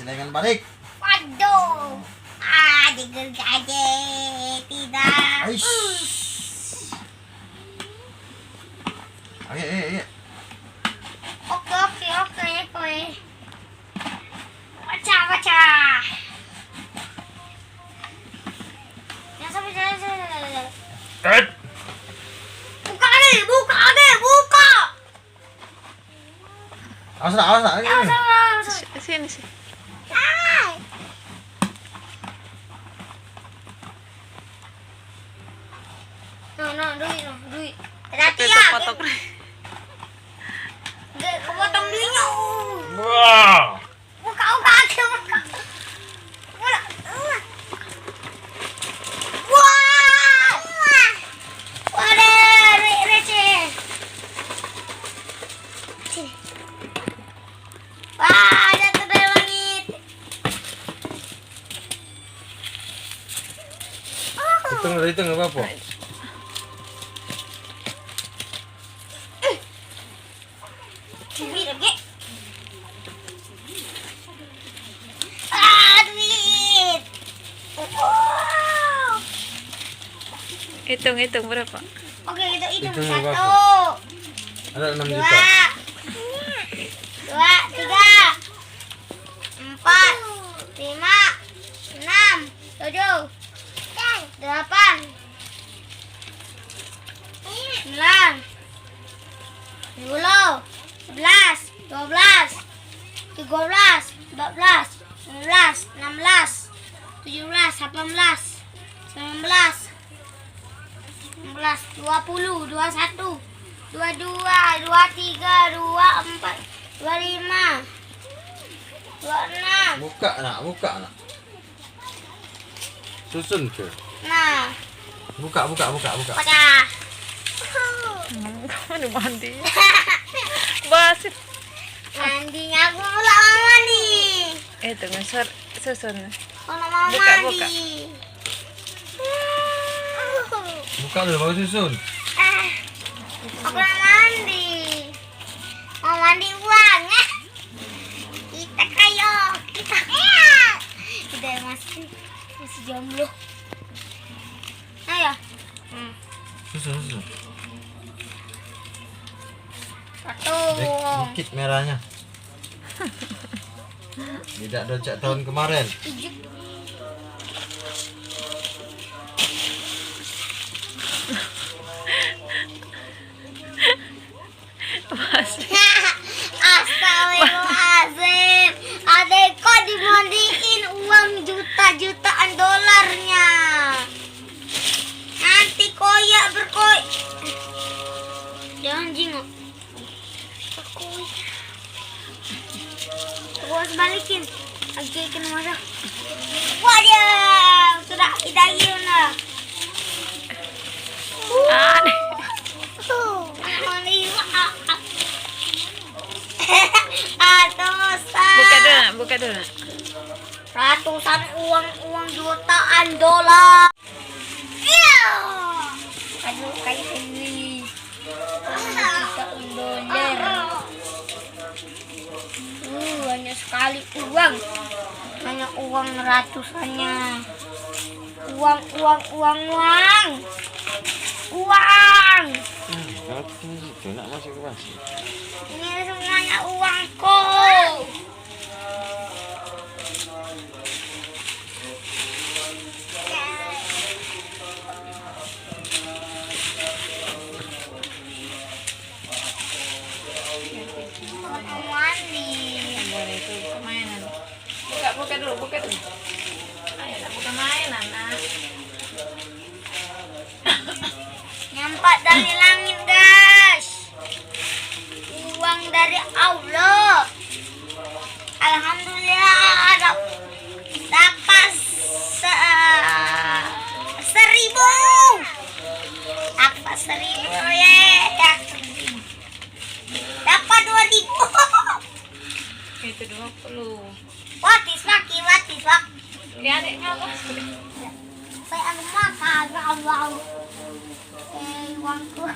Jangan panik. Waduh. Digergaje. Tidak. Aish. Ayo. Oke. Baca. Yang sampai jalan. Buka. Awas nak. Sini. Duit. Hati ya. Potong. Kepotong duitnya. Wah. Buka. Wah. Waduh, receh. Sini. Wah, jatuh dari langit. Hitung nggak apa-apa. Duit lagi. Duit. Wow. Hitung berapa? Oke, kita hitung. Hitung berapa? 1, Ada 6 2, juta. 3, 4, 5, 6, 7, 8, 9, 10, 11, 12, 13, 14, 15, 16, 17, 18, 19, 20, 21, 22, 23, 24, 25, 26. Buka nak. Susun ke? Nah, Buka. pecah. Kamu mandi. Basit. Mandinya aku mau mandi. Tunggu susun. Kalau mau Buka. mandi. Buka dulu baru susun. Aku mau mandi. Mau mandi uang. Kita kayo. Kita masih jomblo. Ayo. Susun. Satu. Dikit merahnya. Tidak docak tahun kemarin. 7. Basit. Astagfirullahaladzim. Adekku dimandiin uang juta-jutaan dolarnya. Nanti koyak berkoyak. Jangan jingok. Berkoyak. Aku harus balikin. Lagi kena marah. Waduh, sudah idahin lah. Aneh. Buka dulu. Ratusan uang jutaan dolar. Iya. Aduh, kayak ini. Jutaan dolar. Banyak sekali uang. Banyak uang ratusannya. Uang. Itu nak masuk ke masjid. Ini semuanya uangku. Mau mandi. Boleh itu mainan. Buka dulu. Ayo nak buka mainan nak. Nyampak dari langit, guys. Uang dari Allah. Alhamdulillah dapat 1.000. Dapat 1.000 ya. Dapat 2.000. Itu 20. Watis pak. Ya adiknya apa? Saya makan, Allah. Uangku.